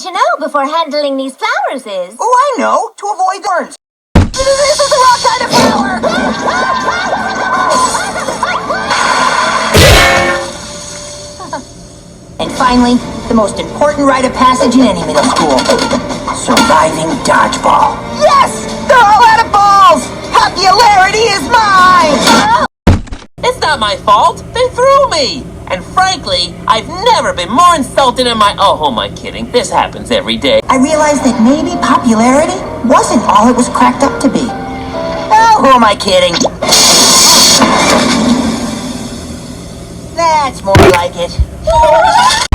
to know before handling these flowers is? Oh, I know. To avoid burns. This is the wrong kind of flower! And finally, the most important rite of passage in any middle school. Surviving dodgeball. Yes! They're all out of balls! Popularity is mine! It's not my fault. They threw me. And frankly, I've never been more insulted in my... Oh, who am I kidding? This happens every day. I realized that maybe popularity wasn't all it was cracked up to be. Oh, who am I kidding? That's more like it.